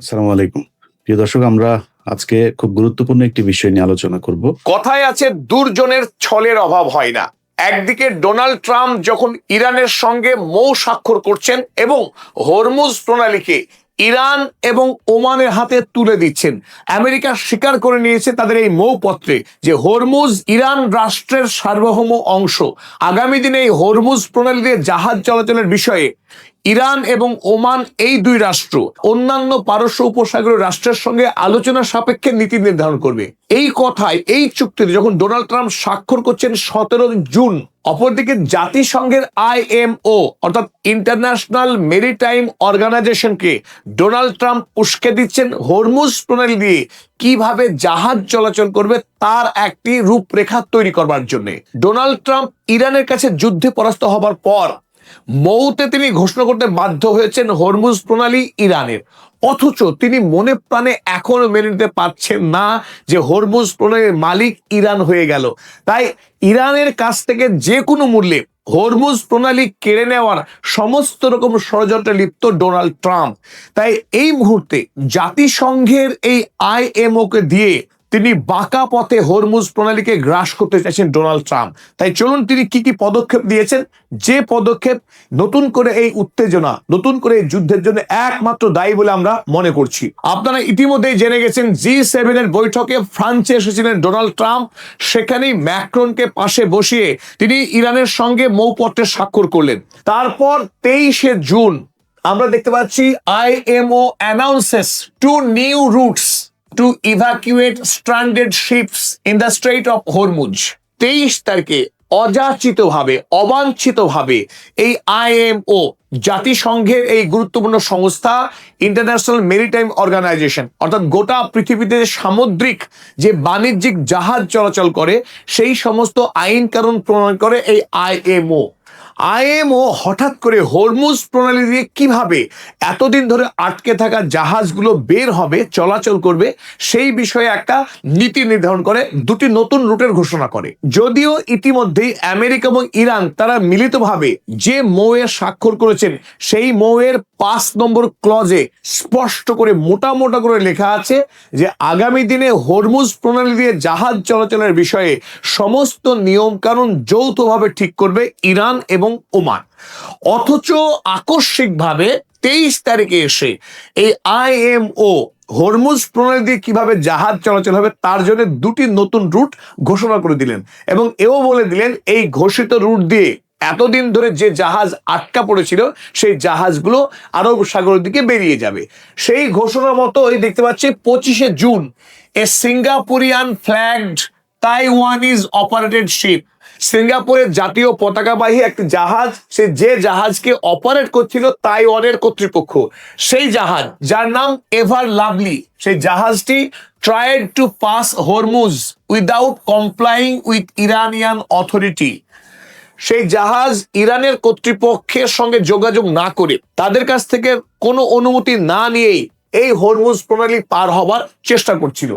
আসসালামু আলাইকুম। প্রিয় দর্শক, আমরা আজকে খুব গুরুত্বপূর্ণ একটি বিষয় নিয়ে আলোচনা করব। কথায় আছে দুর্জনের ছলের অভাব হয় না। একদিকে ডোনাল্ড ট্রাম্প যখন ইরানের সঙ্গে মৌ স্বাক্ষর করছেন এবং হরমুজ প্রণালীকে ইরান এবং ওমানের হাতে তুলে দিচ্ছেন, আমেরিকা স্বীকার করে নিয়েছে তাদের এই মৌপত্রে যে হরমুজ ইরান রাষ্ট্রের সার্বভৌম অংশ। আগামী দিনে এই হরমুজ প্রণালী দিয়ে জাহাজ চলাচলের বিষয়ে ইরান এবং ওমান এই দুই রাষ্ট্র অন্যান্য পারস্য উপসাগরীয় রাষ্ট্রের সঙ্গে আলোচনা সাপেক্ষে নীতি নির্ধারণ করবে। এই কথায় এই চুক্তিতে যখন ডোনাল্ড ট্রাম্প স্বাক্ষর করছেন 17 জুন, অপরদিকে জাতিসংঘের IMO অর্থাৎ ইন্টারন্যাশনাল মেরিটাইম অর্গানাইজেশনকে ডোনাল্ড ট্রাম্প উস্কে দিচ্ছেন হরমুজ প্রণালী দিয়ে কিভাবে জাহাজ চলাচল করবে তার একটি রূপরেখা তৈরি করবার জন্য। ডোনাল্ড ট্রাম্প ইরানের কাছে যুদ্ধে পরাস্ত হবার পর মৌতে তিনি ঘোষণা করতে বাধ্য হয়েছেন হরমুজ প্রণালী ইরানের, অথচ তিনি মনে প্রাণে এখনো মেনে নিতে পারছেন না যে হরমুজ প্রণালীর মালিক ইরান হয়ে গেল। তাই ইরানের কাছ থেকে যে কোনো মূল্যে হরমুজ প্রণালী কেড়ে নেওয়ার সমস্ত রকম ষড়যন্ত্রে লিপ্ত ডোনাল্ড ট্রাম্প। তাই এই মুহূর্তে জাতিসংঘের এই IMO কে দিয়ে তিনি বাঁকা পথে হরমুজ প্রণালীকে গ্রাস করতে চাইছেন ডোনাল্ড ট্রাম্প। তাই চলুন তিনি কি কি পদক্ষেপ দিয়েছেন, যে পদক্ষেপ নতুন করে এই উত্তেজনা, নতুন করে এই যুদ্ধের জন্য একমাত্র দায়ী বলে আমরা মনে করছি। আপনারা ইতিমধ্যেই জেনে গেছেন G7 এর বৈঠকে ফ্রান্সে এসেছিলেন ডোনাল্ড ট্রাম্প। সেখানেই ম্যাক্রনকে পাশে বসিয়ে তিনি ইরানের সঙ্গে মৌপত্রে স্বাক্ষর করলেন। তারপর 23 জুন আমরা দেখতে পাচ্ছি IMO announces 2 new routes to evacuate stranded ships in the Strait of Hormuz। 23 তারিখে অযাচিতভাবে, অবাঞ্ছিতভাবে এই IMO, জাতিসংঘের এই গুরুত্বপূর্ণ সংস্থা, ইন্টারন্যাশনাল মেরিটাইম অর্গানাইজেশন অর্থাৎ গোটা পৃথিবীতে সামুদ্রিক যে বাণিজ্যিক জাহাজ চলাচল করে সেই সমস্ত আইন কানুন প্রণয়ন করে এই IMO হঠাৎ করে হরমুজ প্রণালী দিয়ে কিভাবে এতদিন ধরে আটকে থাকা জাহাজগুলো বের হবে, চলাচল করবে, সেই বিষয়ে একটা নীতি নির্ধারণ করে, দুটি নতুন রুটের ঘোষণা করে। যদিও ইতিমধ্যেই আমেরিকা এবং ইরান তারা মিলিতভাবে যে মৌয়ে স্বাক্ষর করেছেন সেই মৌয়ের 5 নম্বর ক্লজে স্পষ্ট করে মোটা মোটা করে লেখা আছে যে আগামী দিনে হরমুজ প্রণালী দিয়ে জাহাজ চলাচলের বিষয়ে সমস্ত নিয়ম কানুন যৌথভাবে ঠিক করবে ইরান এবং ওমান। অথচ আকস্মিকভাবে 23 তারিখে এসে এই IMO হরমুজ প্রণালী দিয়ে কিভাবে জাহাজ চলাচল হবে তার জন্য দুটি নতুন রুট ঘোষণা করে দিলেন এবং এও বলে দিলেন এই ঘোষিত রুট দিয়ে এতদিন ধরে যে জাহাজ আটকা পড়েছিল সেই জাহাজগুলো আরব সাগরের দিকে বেরিয়ে যাবে। সেই ঘোষণা মতোই দেখতে পাচ্ছি 25 June a Singaporean flagged Taiwanese operated ship, সিঙ্গাপুরের জাতীয় পতাকাবাহী একটি জাহাজ, সে যে জাহাজকে অপারেট করছিল তাইওয়ানের কর্তৃপক্ষ, সেই জাহাজ যার নাম এভার লাভলি, সেই জাহাজটি tried to pass Hormuz without কমপ্লাইং with Iranian authority. সেই জাহাজ ইরানের কর্তৃপক্ষের সঙ্গে যোগাযোগ না করে, তাদের কাছ থেকে কোনো অনুমতি না নিয়েই এই হরমুজ প্রণালী পার হবার চেষ্টা করছিল।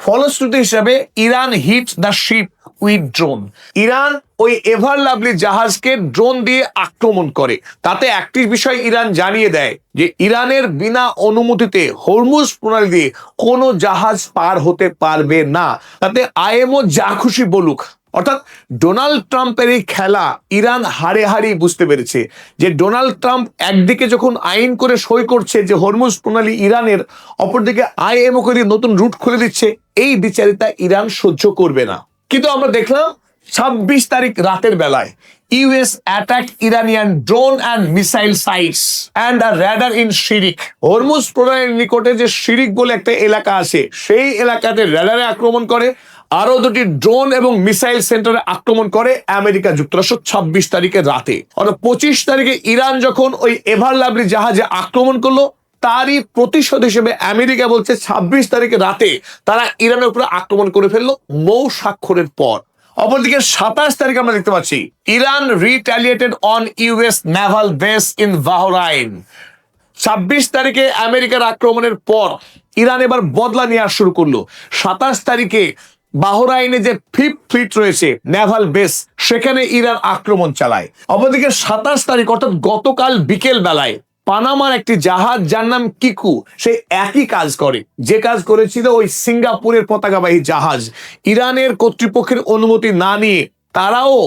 ফলশ্রুতি হিসাবে Iran hit the ship with drone. Iran ওই এভার লাভলি জাহাজকে ড্রোন দিয়ে আক্রমণ করে। তাতে একটি বিষয় ইরান জানিয়ে দেয় যে ইরানের বিনা অনুমতিতে হরমুজ প্রণালী দিয়ে কোনো জাহাজ পার হতে পারবে না। তাতে IMO যা খুশি বলুক, অর্থাৎ ডোনাল্ড ট্রাম্পের এই খেলা ইরান হারে হারেই বুঝতে পেরেছে যে ডোনাল্ড ট্রাম্প একদিকে যখন আইন করে সই করছে যে হরমুজ প্রণালী ইরানের, অপরদিকে IMO করে নতুন রুট খুলে দিচ্ছে, এই দ্বিচারিতা ইরান সহ্য করবে না। কিন্তু আমরা দেখলাম 26 তারিখ রাতের বেলায় US attack Iranian drone and missile sites and a radar in শিরিক। হরমুজ প্রণালীর নিকটে যে শিরিক বলে একটা এলাকা আছে, সেই এলাকাতে রাডারে আক্রমণ করে, আরো দুটি ড্রোন এবং মিসাইল সেন্টারে আক্রমণ করে আমেরিকা যুক্তরাষ্ট্র 26 তারিখের রাতে। অর্থাৎ 25 তারিখে ইরান যখন ওই এভার লাভলি জাহাজে আক্রমণ করলো, তারই প্রতিশোধ হিসেবে আমেরিকা বলছে 26 তারিখে রাতে তারা ইরানের উপরে আক্রমণ করে ফেললো মৌ স্বাক্ষরের পর। অপরদিকে 27 তারিখে আমরা দেখতে পাচ্ছি Iran retaliated on US naval base in Bahrain. 26 তারিখে আমেরিকার আক্রমণের পর ইরান এবার বদলা নেওয়া শুরু করলো। 27 তারিখে বাহরাইনে যে 5th ফ্লিট রয়েছে নেভাল বেস, সেখানে ইরান আক্রমণ চালায়। অপরদিকে 27 তারিখ অর্থাৎ গতকাল বিকেল বেলায় পানামার একটি জাহাজ যার নাম কিকু, সে একই কাজ করে যে কাজ করেছিল ওই সিঙ্গাপুরের পতাকাবাহী জাহাজ। ইরানের কর্তৃপক্ষের অনুমতি না নিয়ে তারাও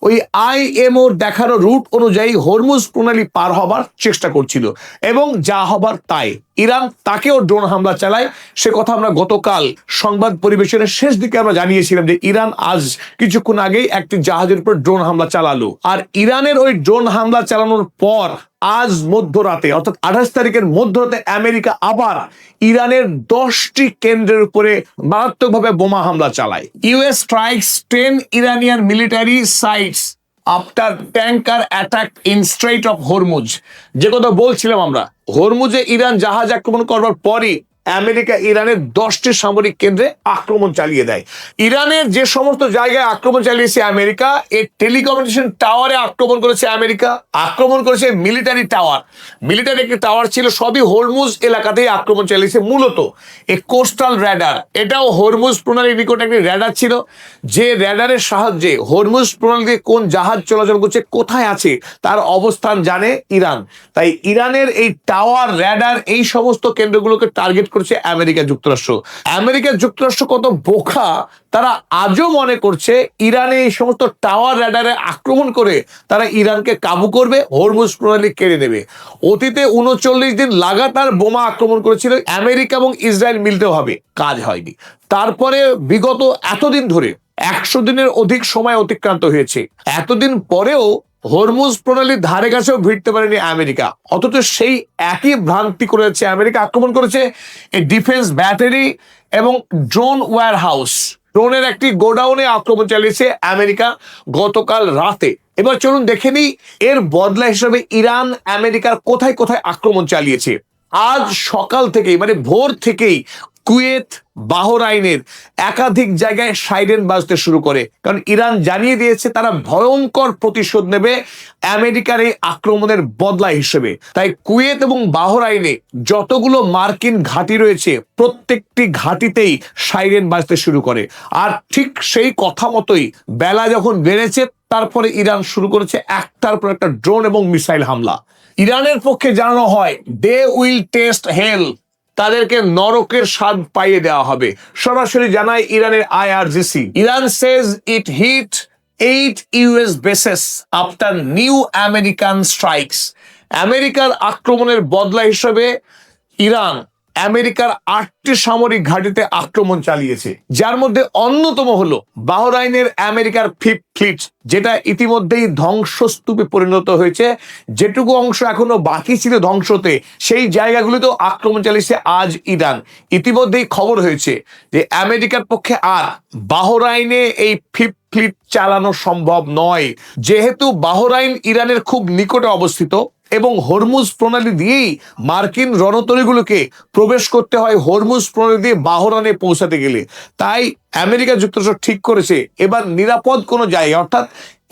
ওই আইএমওর দেখানো রুট অনুযায়ী হরমুজ প্রণালী পার হবার চেষ্টা করছিল, এবং যা হবার তাই ইরান তাকেও ড্রোন হামলা চালায়। সে কথা আমরা গতকাল সংবাদ পরিবেশনের শেষ দিকে আমরা জানিয়েছিলাম যে ইরান আজ কিছুক্ষণ আগেই একটি জাহাজের উপর ড্রোন হামলা চালালো। আর ইরানের ওই ড্রোন হামলা চালানোর পর আজ মধ্যরাতে অর্থাৎ 28 তারিখের মধ্যরাতে আমেরিকা আবার ইরানের 10টি কেন্দ্রের উপরে মারাত্মকভাবে বোমা হামলা চালায়। US strikes 10 Iranian military sites after tanker attack in strait of Hormuz. যে কথা বলছিলাম আমরা, হরমুজে ইরান জাহাজ আক্রমণ করবার পরই আমেরিকা ইরানের 10টি সামরিক কেন্দ্রে আক্রমণ চালিয়ে দেয়। ইরানের যে সমস্ত জায়গায় আক্রমণ চালিয়েছে আমেরিকা, এই টেলিকমিউনিকেশন টাওয়ারে আক্রমণ করেছে আমেরিকা, আক্রমণ করেছে মিলিটারি টাওয়ার। মিলিটারি একটি টাওয়ার ছিল, সবই হরমুজ এলাকাতেই আক্রমণ চালিয়েছে। মূলত এই কোস্টাল র্যাডার, এটাও হরমুজ প্রণালীর নিকট একটি র্যাডার ছিল, যে র্যাডারের সাহায্যে হরমুজ প্রণালী দিয়ে কোন জাহাজ চলাচল করছে, কোথায় আছে তার অবস্থান জানে ইরান। তাই ইরানের এই টাওয়ার, র্যাডার, এই সমস্ত কেন্দ্রগুলোকে টার্গেট করেছে আমেরিকা যুক্তরাষ্ট্র। আমেরিকা যুক্তরাষ্ট্র কত বোকা, তারা আজও মনে করছে ইরানে এই সমস্ত টাওয়ার র্যাডারে আক্রমণ করে তারা ইরানকে কাবু করবে, হরমুজ প্রণালী কেড়ে নেবে। অতীতে 39 দিন লাগাতার বোমা আক্রমণ করেছিল আমেরিকা এবং ইসরায়েল মিলিতভাবে, কাজ হয়নি। তারপরে বিগত এতদিন ধরে 100 দিনের অধিক সময় অতিক্রান্ত হয়েছে, এতদিন পরেও হরমুজ প্রণালীর ধারে কাছেও ভিড়তে পারেনি আমেরিকা। অথচ সেই একই ভ্রান্তি করেছে আমেরিকা, আক্রমণ করেছে এই ডিফেন্স ব্যাটারি এবং ড্রোন ওয়্যার হাউস, ড্রোনের একটি গোডাউনে আক্রমণ চালিয়েছে আমেরিকা গতকাল রাতে। এবার চলুন দেখে নিই এর বদলা হিসেবে ইরান আমেরিকার কোথায় কোথায় আক্রমণ চালিয়েছে। আজ সকাল থেকেই, মানে ভোর থেকেই কুয়েত, বাহরাইনের একাধিক জায়গায় সাইরেন বাজতে শুরু করে, কারণ ইরান জানিয়ে দিয়েছে তারা ভয়ঙ্কর প্রতিশোধ নেবে আমেরিকার এই আক্রমণের বদলা হিসেবে। তাই কুয়েত এবং বাহরাইনে যতগুলো মার্কিন ঘাঁটি রয়েছে প্রত্যেকটি ঘাঁটিতেই সাইরেন বাজতে শুরু করে। আর ঠিক সেই কথা মতোই বেলা যখন বেড়েছে, তারপরে ইরান শুরু করেছে একটার পর একটা ড্রোন এবং মিসাইল হামলা। ইরানের পক্ষে জানানো হয় দে উইল টেস্ট হেল, তাদেরকে নরকের স্বাদ পাইয়ে দেওয়া হবে। সরাসরি জানায় ইরানের IRGC। Iran says it hit 8 US bases after new American strikes. আমেরিকার আক্রমণের বদলা হিসেবে ইরান আমেরিকার 8টি সামরিক ঘাঁটিতে আক্রমণ চালিয়েছে, যার মধ্যে অন্যতম হলো বাহরাইনের আমেরিকার 5th ফ্লিট, যেটা ইতিমধ্যেই ধ্বংসস্তূপে পরিণত হয়েছে। যেটুকু অংশ এখনো বাকি ছিল ধ্বংসতে, সেই জায়গাগুলিতেও আক্রমণ চালিয়েছে আজ ইরান। ইতিমধ্যেই খবর হয়েছে যে আমেরিকার পক্ষে আর বাহরাইনে এই 5th ফ্লিট চালানো সম্ভব নয়, যেহেতু বাহরাইন ইরানের খুব নিকটে অবস্থিত এবং হরমুজ প্রণালী দিয়েই মার্কিন রণতরীগুলোকে প্রবেশ করতে হয় হরমুজ প্রণালী দিয়ে বাহরাইনে পৌঁছাতে গেলে। তাই আমেরিকা যুক্তরাষ্ট্র ঠিক করেছে এবার নিরাপদ কোনো জায়গা, অর্থাৎ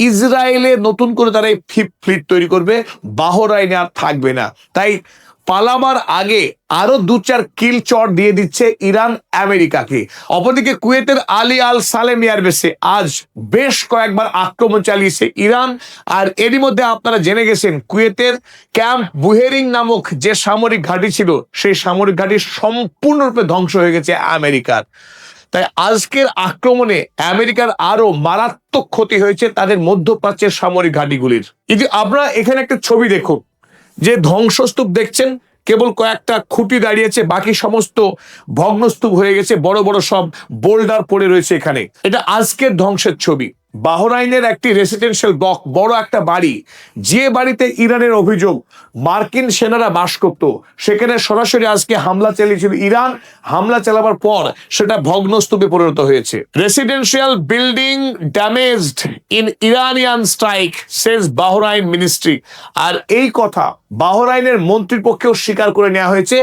ইসরায়েলে নতুন করে তারা এই 5th ফ্লিট তৈরি করবে, বাহরাইনে আর থাকবে না। তাই পালাবার আগে আরো 2-4 কিল চট দিয়ে দিচ্ছে ইরান আমেরিকাকে। অপরদিকে কুয়েতের আলী আল সালেম এয়ারবেসে আজ বেশ কয়েকবার আক্রমণ চালিয়েছে ইরান। আর এরই মধ্যে আপনারা জেনে গেছেন কুয়েতের ক্যাম্প বুহেরিং নামক যে সামরিক ঘাঁটি ছিল, সেই সামরিক ঘাঁটি সম্পূর্ণরূপে ধ্বংস হয়ে গেছে আমেরিকার। তাই আজকের আক্রমণে আমেরিকার আরো মারাত্মক ক্ষতি হয়েছে তাদের মধ্যপ্রাচ্যের সামরিক ঘাঁটিগুলির। কিন্তু আপনারা এখানে একটা ছবি দেখুন, যে ধ্বংসস্তূপ দেখছেন কেবল কয়েকটা খুঁটি দাঁড়িয়েছে, বাকি সমস্ত ভগ্নস্তূপ হয়ে গেছে, বড় বড় সব বোল্ডার পড়ে রয়েছে এখানে। এটা আজকের ধ্বংসের ছবি। বাহরাইনের একটি রেসিডেন্সিয়াল ব্লক, বড় একটা বাড়ি, যে বাড়িতে ইরানের অভিযোগ মার্কিন সেনারা বাস করত, সেখানে সরাসরি আজকে হামলা চালিয়েছিল ইরান। হামলা চালাবার পর সেটা ভগ্নস্তূপে পরিণত হয়েছে। Residential building damaged in Iranian strike says Bahrain ministry. আর এই কথা বাহরাইনের মন্ত্রীর পক্ষেও স্বীকার করে নেওয়া হয়েছে।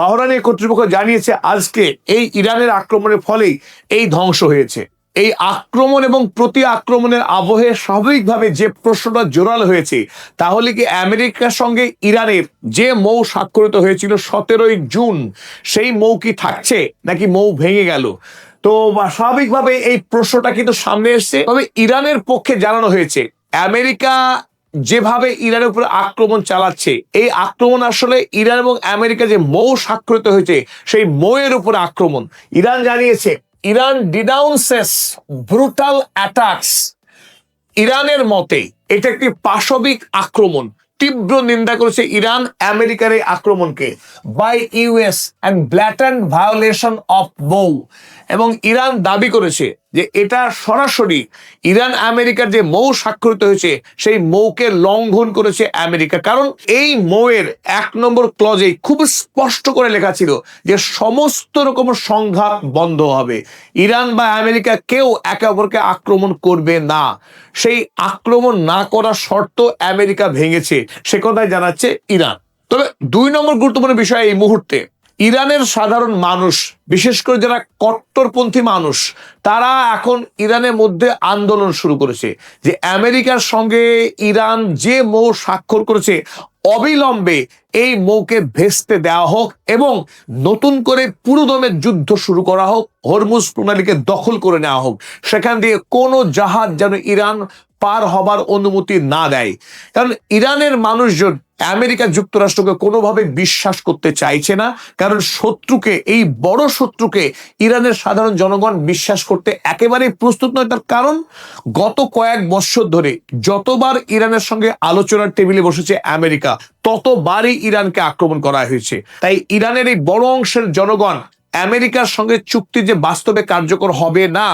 বাহরাইনের কর্তৃপক্ষ জানিয়েছে আজকে এই ইরানের আক্রমণের ফলেই এই ধ্বংস হয়েছে। এই আক্রমণ এবং প্রতি আক্রমণের আবহে স্বাভাবিকভাবে যে প্রশ্নটা জোরালো হয়েছে, তাহলে কি আমেরিকার সঙ্গে ইরানের যে মৌ স্বাক্ষরিত হয়েছিল 17ই জুন, সেই মৌ কি থাকছে নাকি মৌ ভেঙে গেল? তো স্বাভাবিকভাবে এই প্রশ্নটা কিন্তু সামনে এসছে। তবে ইরানের পক্ষে জানানো হয়েছে আমেরিকা যেভাবে ইরানের উপর আক্রমণ চালাচ্ছে, এই আক্রমণ আসলে ইরান এবং আমেরিকা যে মৌ স্বাক্ষরিত হয়েছে সেই মৌয়ের উপর আক্রমণ। ইরান জানিয়েছে, ইরান ডিনাউন্সেস ব্রুটাল অ্যাটাকস। ইরানের মতে এটা একটি পাশবিক আক্রমণ। তীব্র নিন্দা করেছে ইরান আমেরিকার এই আক্রমণকে, by US and blatant violation of মৌ। এবং ইরান দাবি করেছে যে এটা সরাসরি ইরান আমেরিকার যে মৌ স্বাক্ষরিত হয়েছে সেই মৌকে লঙ্ঘন করেছে আমেরিকা। কারণ এই মৌয়ের 1 নম্বর ক্লজে খুব স্পষ্ট করে লেখা ছিল যে সমস্ত রকম সংঘাত বন্ধ হবে, ইরান বা আমেরিকা কেউ একে অপরকে আক্রমণ করবে না। সেই আক্রমণ না করার শর্ত আমেরিকা ভেঙেছে, সে কথাই জানাচ্ছে ইরান। তবে 2 নম্বর গুরুত্বপূর্ণ বিষয় এই মুহূর্তে, ইরানের সাধারণ মানুষ, বিশেষ করে যারা কট্টরপন্থী মানুষ, তারা এখন ইরানের মধ্যে আন্দোলন শুরু করেছে যে আমেরিকার সঙ্গে ইরান যে মৌ স্বাক্ষর করেছে অবিলম্বে এই মৌকে ভেস্তে দেওয়া হোক এবং নতুন করে পুরোদমে যুদ্ধ শুরু করা হোক, হরমুজ প্রণালীকে দখল করে নেওয়া হোক, সেখান দিয়ে কোনো জাহাজ যেন ইরান পার হবার অনুমতি না দেয়। কারণ ইরানের মানুষজন আমেরিকা যুক্তরাষ্ট্রকে কোনোভাবে বিশ্বাস করতে চাইছে না, কারণ শত্রুকে, এই বড় শত্রুকে ইরানের সাধারণ জনগণ বিশ্বাস করতে একেবারেই প্রস্তুত নয়। তার কারণ গত কয়েক বছর ধরে যতবার ইরানের সঙ্গে আলোচনার টেবিলে বসেছে আমেরিকা, ততবারই ইরানকে আক্রমণ করা হয়েছে। তাই ইরানের এই বড় অংশের জনগণ আমেরিকার সঙ্গে চুক্তি যে বাস্তবে কার্যকর হবে না,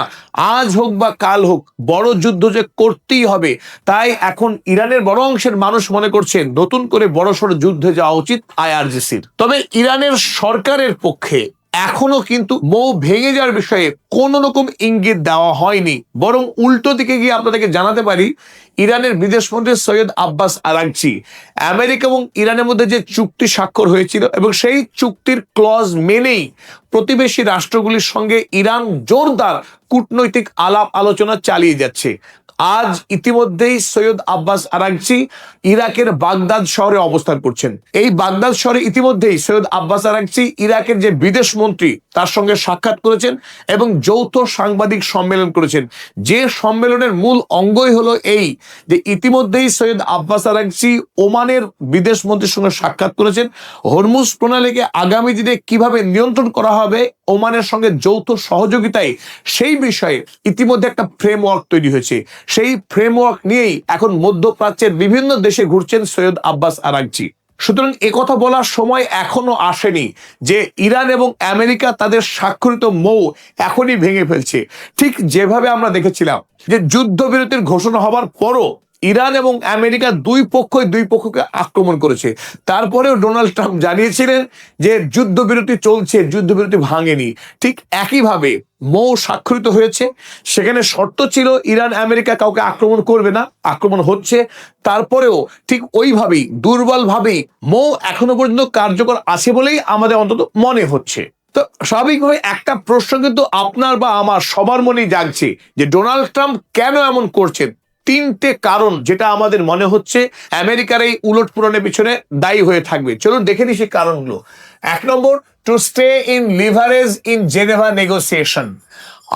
আজ হোক বা কাল হোক, বড় যুদ্ধ যে করতেই হবে, তাই এখন ইরানের বড় অংশের মানুষ মনে করছে নতুন করে বড়সড় যুদ্ধে যাওয়া উচিত আইআরজিসির। তবে ইরানের সরকারের পক্ষে এখনো কিন্তু মৌ ভেঙে যাওয়ার বিষয়ে কোনো রকম ইঙ্গিত দেওয়া হয়নি, বরং উল্টো দিকে গিয়ে আপনাদেরকে জানাতে পারি, ইরানের বিদেশমন্ত্রী সৈয়দ আব্বাস আরাগচি আমেরিকা এবং ইরানের মধ্যে যে চুক্তি স্বাক্ষর হয়েছিল এবং সেই চুক্তির ক্লজ মেনেই প্রতিবেশী রাষ্ট্রগুলির সঙ্গে ইরান জোরদার কূটনৈতিক আলাপ আলোচনা চালিয়ে যাচ্ছে। আজ ইতিমধ্যেই সৈয়দ আব্বাস আরাগচি ইরাকের বাগদাদ শহরে অবস্থান করছেন। এই বাগদাদ শহরে ইতিমধ্যেই সৈয়দ আব্বাস আরাগচি ইরাকের যে বিদেশ মন্ত্রী তার সঙ্গে সাক্ষাৎ করেছেন এবং যৌথ সাংবাদিক সম্মেলন করেছেন। যে সম্মেলনের মূল অঙ্গই হলো এই যে ইতিমধ্যেই সৈয়দ আব্বাস আরাগচি ওমানের বিদেশ মন্ত্রীর সঙ্গে সাক্ষাৎ করেছেন। হরমুজ প্রণালীকে আগামী দিনে কিভাবে নিয়ন্ত্রণ করা হবে ওমানের সঙ্গে যৌথ সহযোগিতায়, সেই বিষয়ে ইতিমধ্যে একটা ফ্রেমওয়ার্ক তৈরি হয়েছে। সেই ফ্রেমওয়ার্ক নিয়েই এখন মধ্যপ্রাচ্যের বিভিন্ন দেশে ঘুরছেন সৈয়দ আব্বাস আরাগচি। সুতরাং একথা বলার সময় এখনো আসেনি যে ইরান এবং আমেরিকা তাদের স্বাক্ষরিত মৌ এখনই ভেঙে ফেলছে। ঠিক যেভাবে আমরা দেখেছিলাম যে যুদ্ধবিরতির ঘোষণা হবার পরও ইরান এবং আমেরিকা দুই পক্ষকে আক্রমণ করেছে, তারপরেও ডোনাল্ড ট্রাম্প জানিয়েছিলেন যে যুদ্ধবিরতি চলছে, যুদ্ধবিরতি ভাঙেনি। ঠিক একইভাবে মৌ স্বাক্ষরিত হয়েছে, সেখানে শর্ত ছিল ইরান আমেরিকা কাউকে আক্রমণ করবে না, আক্রমণ হচ্ছে, তারপরেও ঠিক ওইভাবেই দুর্বলভাবেই মৌ এখনো পর্যন্ত কার্যকর আছে বলেই আমাদের অন্তত মনে হচ্ছে। তো স্বাভাবিকভাবে একটা প্রশ্ন কিন্তু আপনার বা আমার সবার মনেই জাগছে যে ডোনাল্ড ট্রাম্প কেন এমন করছেন। 3টে কারণ যেটা আমাদের মনে হচ্ছে আমেরিকার এই উলটপুলনের পিছনে দায়ী হয়ে থাকবে। চলুন দেখে নিই সেই কারণগুলো। 1 number, to stay in leverage in Geneva negotiation.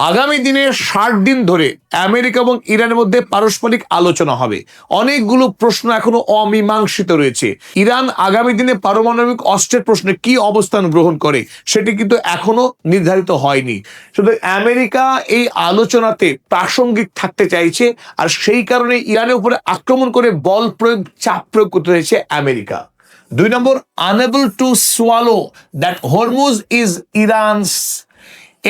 আগামী দিনে 60 দিন ধরে আমেরিকা এবং ইরানের মধ্যে পারস্পরিক আলোচনা হবে। অনেকগুলো প্রশ্ন এখনো অমীমাংসিত রয়েছে। ইরান আগামী দিনে পারমাণবিক অস্ত্রের প্রশ্নে কি অবস্থান গ্রহণ করে সেটি কিন্তু এখনো নির্ধারিত হয়নি। শুধু আমেরিকা এই আলোচনাতে প্রাসঙ্গিক থাকতে চাইছে, আর সেই কারণে ইরানের উপরে আক্রমণ করে বল প্রয়োগ, চাপ প্রয়োগ করতে চাইছে America. 2 number, unable to swallow that Hormuz is ইরানস।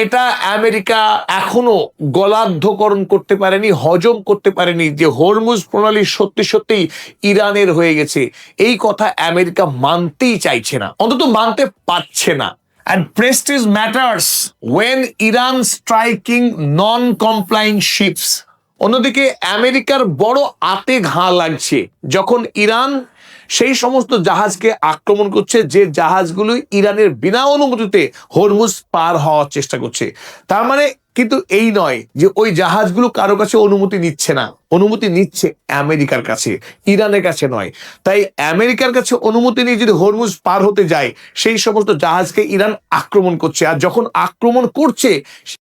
এটা আমেরিকা এখনো গলার্ধকরণ করতে পারেনি, হজম করতে পারেনি যে হরমুজ প্রণালী সত্যি সত্যিই ইরানের হয়ে গেছে। এই কথা আমেরিকা মানতেই চাইছে না, অন্তত মানতে পারছে না। And prestige matters when Iran striking non-complying ships. অন্যদিকে আমেরিকার বড় আতে ঘা লাগছে যখন ইরান সেই সমস্ত জাহাজকে আক্রমণ করছে যে জাহাজগুলো ইরানের বিনা অনুমতিতে হরমুজ পার হওয়ার চেষ্টা করছে। তার মানে কিন্তু এই নয় যে ওই জাহাজগুলো কারো কাছে অনুমতি নিচ্ছে না, অনুমতি নিচ্ছে আমেরিকার কাছে, ইরানের কাছে নয়। তাই আমেরিকার কাছে অনুমতি নিয়ে যদি হরমুজ পার হতে যায়, সেই সমস্ত জাহাজকে ইরান আক্রমণ করছে। আর যখন আক্রমণ করছে